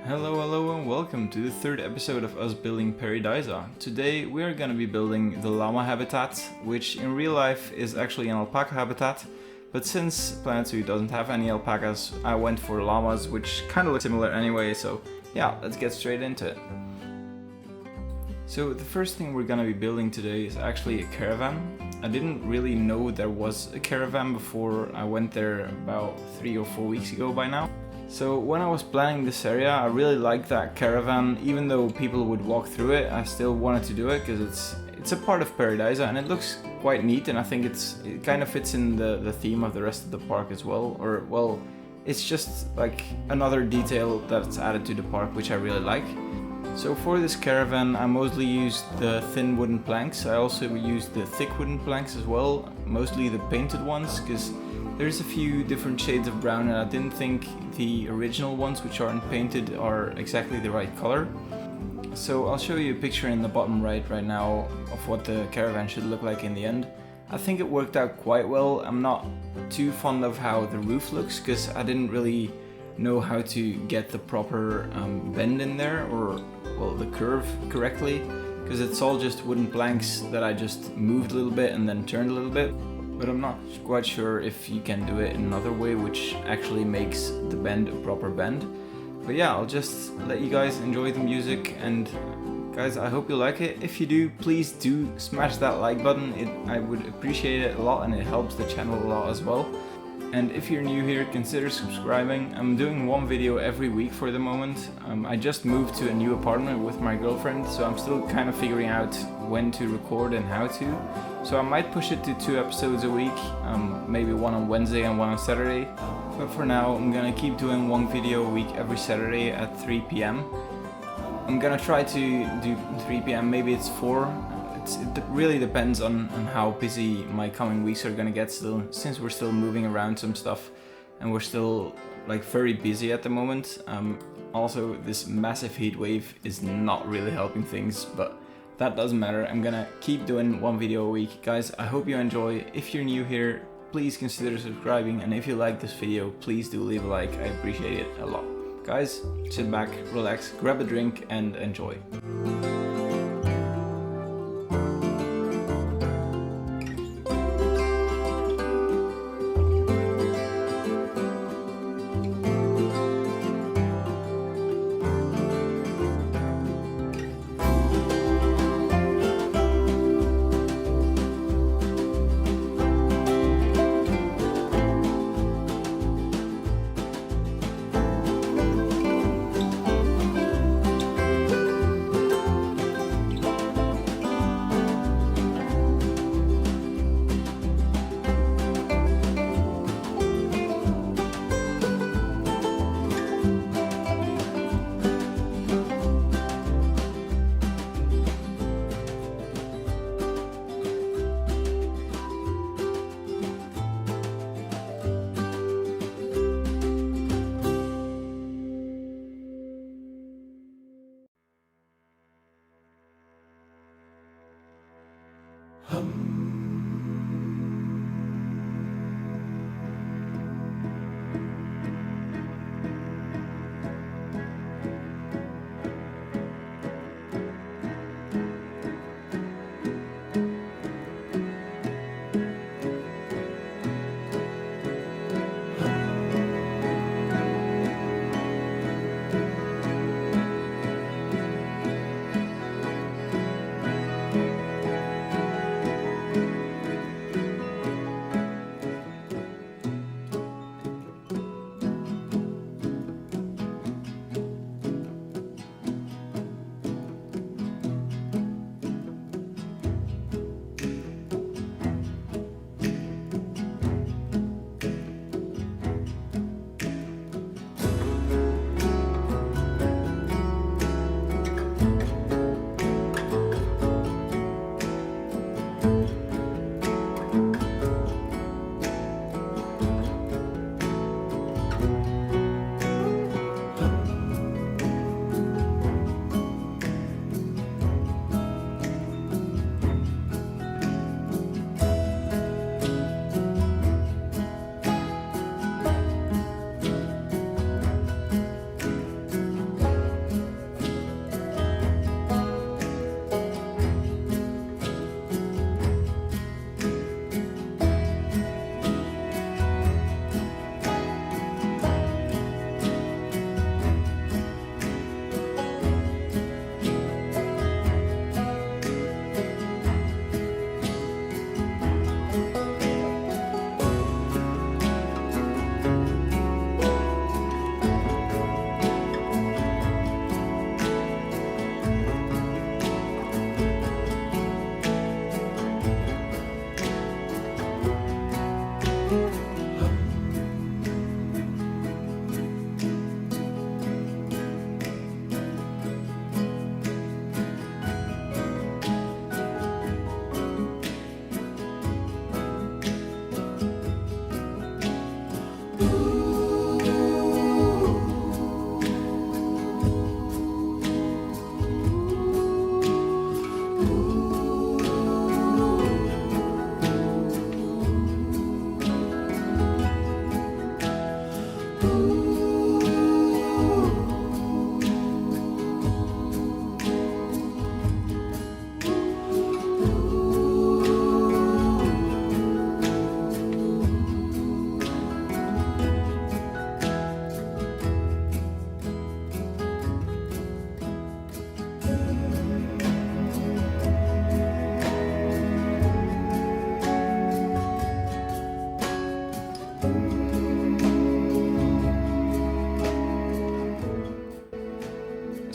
Hello and welcome to the third episode of us building Pairi Daiza. Today we are going to be building the llama habitat, which in real life is actually an alpaca habitat, but since Planet Zoo doesn't have any alpacas, I went for llamas, which kind of look similar anyway, so yeah, let's get straight into it. So the first thing we're going to be building today is actually a caravan. I didn't really know there was a caravan before I went there about 3 or 4 weeks ago by now. So when I was planning this area, I really liked that caravan. Even though people would walk through it, I still wanted to do it because it's a part of Pairi Daiza and it looks quite neat, and I think it kind of fits in the theme of the rest of the park as well. Or well, it's just like another detail that's added to the park, which I really like. So for this caravan, I mostly used the thin wooden planks. I also used the thick wooden planks as well, mostly the painted ones, because there's a few different shades of brown and I didn't think the original ones, which aren't painted, are exactly the right color. So I'll show you a picture in the bottom right now of what the caravan should look like in the end. I think it worked out quite well. I'm not too fond of how the roof looks because I didn't really know how to get the proper bend in there, or well, the curve correctly, because it's all just wooden planks that I just moved a little bit and then turned a little bit. But I'm not quite sure if you can do it in another way which actually makes the bend a proper bend. But yeah, I'll just let you guys enjoy the music, and guys, I hope you like it. If you do, please do smash that like button. I would appreciate it a lot and it helps the channel a lot as well. And if you're new here, consider subscribing. I'm doing one video every week for the moment. I just moved to a new apartment with my girlfriend, so I'm still kind of figuring out when to record and how to. So I might push it to 2 episodes a week, maybe one on Wednesday and one on Saturday. But for now, I'm gonna keep doing one video a week every Saturday at 3 p.m. I'm gonna try to do 3 p.m, maybe it's 4. It really depends on how busy my coming weeks are gonna get still, since we're still moving around some stuff and we're still like very busy at the moment. Also, this massive heat wave is not really helping things, but that doesn't matter. I'm gonna keep doing one video a week. Guys, I hope you enjoy. If you're new here, please consider subscribing, and if you like this video, please do leave a like. I appreciate it a lot. Guys, sit back, relax, grab a drink and enjoy.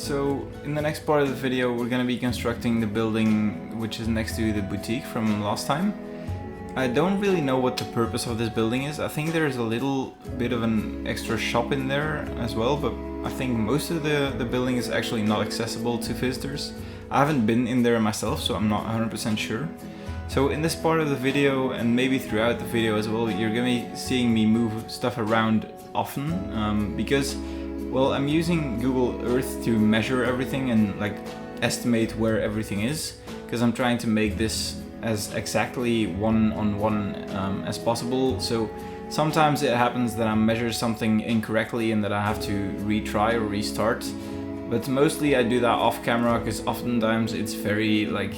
So in the next part of the video we're gonna be constructing the building which is next to the boutique from last time. I don't really know what the purpose of this building is. I think there's a little bit of an extra shop in there as well, but I think most of the building is actually not accessible to visitors. I haven't been in there myself, so I'm not 100% sure. So in this part of the video, and maybe throughout the video as well, you're gonna be seeing me move stuff around often, because, well, I'm using Google Earth to measure everything and like estimate where everything is, because I'm trying to make this as exactly one-on-one as possible. So sometimes it happens that I measure something incorrectly and that I have to retry or restart, but mostly I do that off camera, because oftentimes it's very like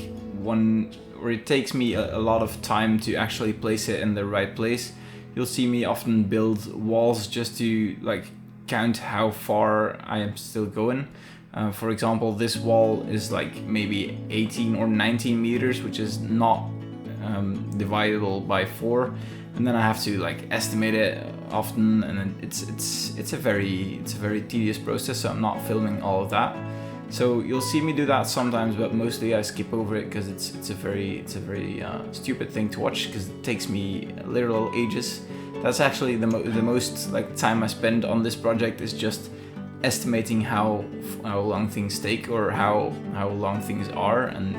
it takes me a lot of time to actually place it in the right place. You'll see me often build walls just to like count how far I am still going. For example, this wall is like maybe 18 or 19 meters, which is not dividable by 4, and then I have to like estimate it often, and it's a very tedious process. So I'm not filming all of that. So you'll see me do that sometimes, but mostly I skip over it because it's a very stupid thing to watch, because it takes me literal ages. That's actually the most like time I spend on this project, is just estimating how long things take, or how long things are, and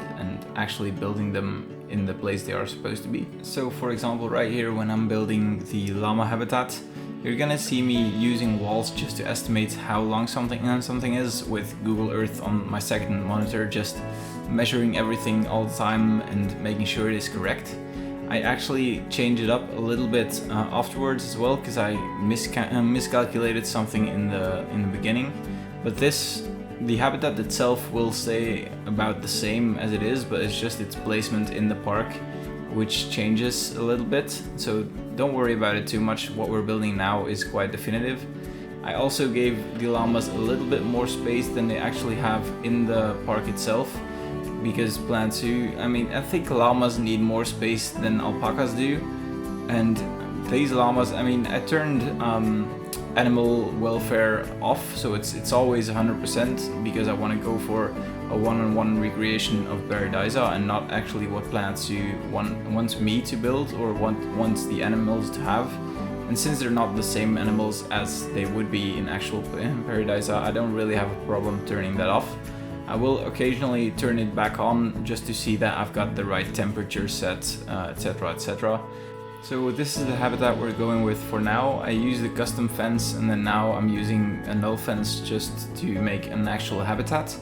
actually building them in the place they are supposed to be. So for example, right here when I'm building the llama habitat, you're gonna see me using walls just to estimate how long something is with Google Earth on my second monitor, just measuring everything all the time and making sure it is correct. I actually change it up a little bit afterwards as well, because I miscalculated something in the beginning. But the habitat itself will stay about the same as it is, but it's just its placement in the park which changes a little bit. So don't worry about it too much. What we're building now is quite definitive. I also gave the llamas a little bit more space than they actually have in the park itself, because Plan 2, I mean, I think llamas need more space than alpacas do. And these llamas, I mean, I turned animal welfare off, so it's always 100%, because I want to go for a one-on-one recreation of Pairi Daiza, and not actually what Plan 2 wants me to build or wants the animals to have. And since they're not the same animals as they would be in actual Pairi Daiza, I don't really have a problem turning that off. I will occasionally turn it back on just to see that I've got the right temperature set, etc, etc. So this is the habitat we're going with for now. I used the custom fence, and then now I'm using a null fence just to make an actual habitat.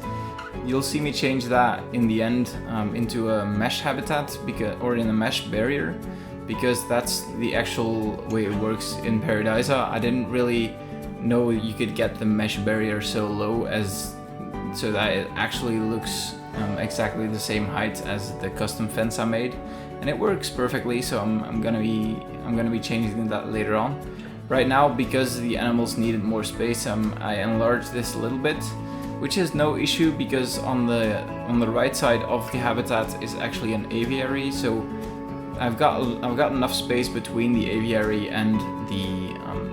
You'll see me change that in the end into a mesh habitat, or in a mesh barrier, because that's the actual way it works in Pairi Daiza. I didn't really know you could get the mesh barrier so low so that it actually looks exactly the same height as the custom fence I made, and it works perfectly. So I'm gonna be changing that later on. Right now, because the animals needed more space, I enlarged this a little bit, which is no issue, because on the right side of the habitat is actually an aviary. So I've got enough space between the aviary and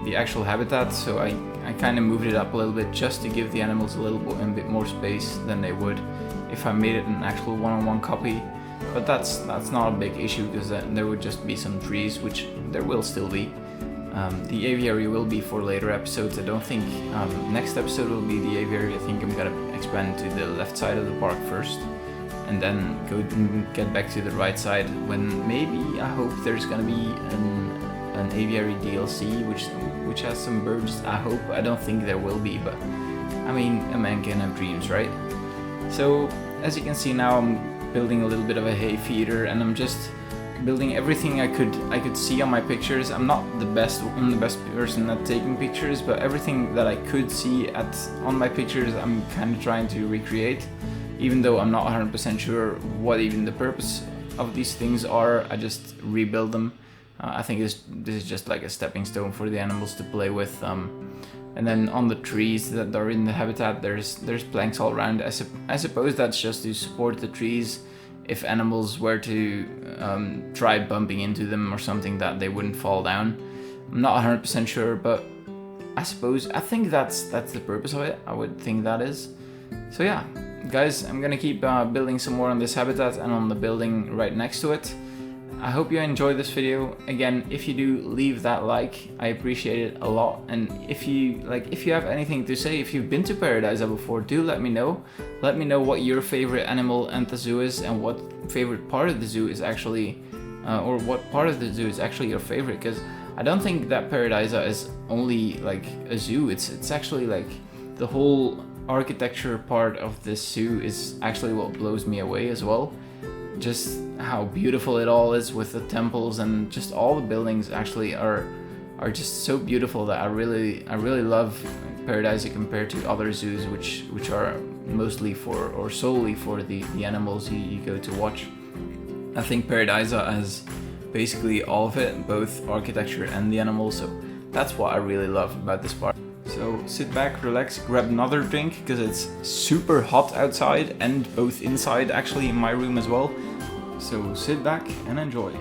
the actual habitat, so I kind of moved it up a little bit just to give the animals a bit more space than they would if I made it an actual one-on-one copy. But that's not a big issue, because there would just be some trees, which there will still be. The aviary will be for later episodes. I don't think next episode will be the aviary. I think I'm gonna expand to the left side of the park first, and then get back to the right side when maybe, I hope, there's gonna be an aviary DLC which has some birds. I hope. I don't think there will be, but I mean, a man can have dreams, right? So as you can see now, I'm building a little bit of a hay feeder, and I'm just building everything I could see on my pictures. I'm not the best person at taking pictures, but everything that I could see on my pictures, I'm kind of trying to recreate, even though I'm not 100% sure what even the purpose of these things are. I just rebuild them. I think this is just like a stepping stone for the animals to play with. And then on the trees that are in the habitat, there's planks all around. I suppose that's just to support the trees if animals were to try bumping into them or something, that they wouldn't fall down. I'm not 100% sure, but I think that's the purpose of it. I would think that is. So yeah, guys, I'm gonna keep building some more on this habitat and on the building right next to it. I hope you enjoyed this video. Again, if you do, leave that like. I appreciate it a lot. And if you have anything to say, if you've been to Pairi Daiza before, do let me know. Let me know what your favorite animal at the zoo is, and what favorite part of the zoo is actually, or what part of the zoo is actually your favorite. Because I don't think that Pairi Daiza is only like a zoo. It's actually like the whole architecture part of this zoo is actually what blows me away as well. Just how beautiful it all is with the temples, and just all the buildings actually are just so beautiful that I really love Pairi Daiza compared to other zoos which are mostly for, or solely for, the animals you go to watch. I think Pairi Daiza has basically all of it, both architecture and the animals, so that's what I really love about this park. So sit back, relax, grab another drink, because it's super hot outside, and both inside actually in my room as well. So sit back and enjoy.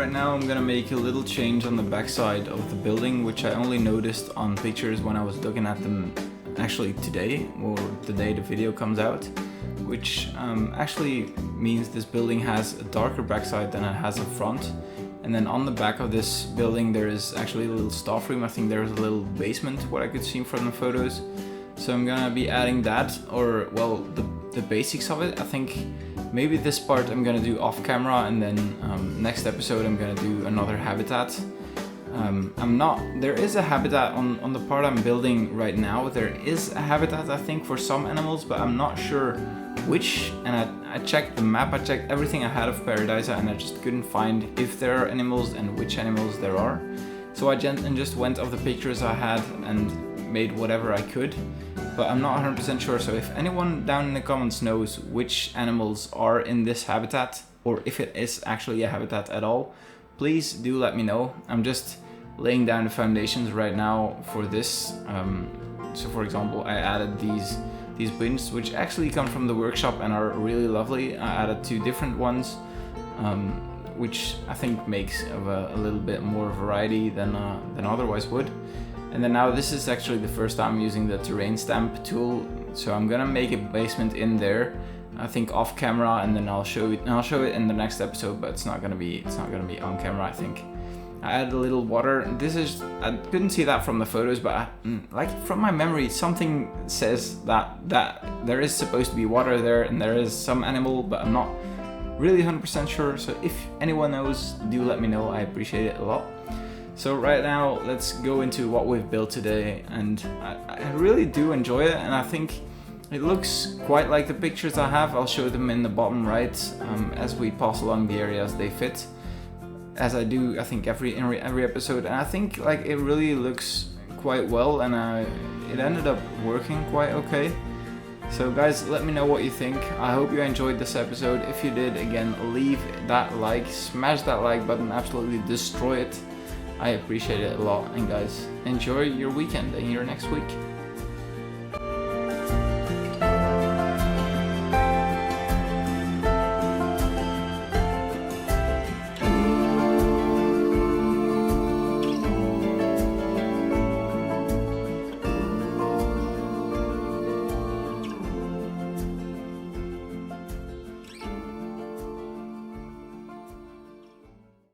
right now I'm gonna make a little change on the backside of the building, which I only noticed on pictures when I was looking at them actually today, or the day the video comes out, which actually means this building has a darker backside than it has a front. And then on the back of this building there is actually a little staff room. I think there's a little basement, what I could see from the photos. So I'm gonna be adding that, or well, the basics of it. I think maybe this part I'm gonna do off camera, and then next episode I'm gonna do another habitat. There is a habitat on the part I'm building right now. There is a habitat, I think, for some animals, but I'm not sure which. And I checked the map, I checked everything I had of Pairi Daiza, and I just couldn't find if there are animals and which animals there are. So I just went off the pictures I had and made whatever I could, but I'm not 100% sure. So if anyone down in the comments knows which animals are in this habitat, or if it is actually a habitat at all, please do let me know. I'm just laying down the foundations right now for this. So for example, I added these bins, which actually come from the workshop and are really lovely. I added 2 different ones, which I think makes of a little bit more variety than otherwise would. And then now this is actually the first time I'm using the terrain stamp tool, so I'm gonna make a basement in there, I think off camera, and then I'll show it in the next episode, but it's not gonna be on camera, I think. I added a little water. I couldn't see that from the photos, but like from my memory, something says that there is supposed to be water there and there is some animal, but I'm not really 100% sure. So if anyone knows, do let me know. I appreciate it a lot. So right now, let's go into what we've built today, and I really do enjoy it, and I think it looks quite like the pictures I have. I'll show them in the bottom right as we pass along the areas they fit, as I do, I think, every episode. And I think like it really looks quite well, and it ended up working quite okay. So guys, let me know what you think. I hope you enjoyed this episode. If you did, again, leave that like, smash that like button, absolutely destroy it. I appreciate it a lot. And guys, enjoy your weekend and your next week.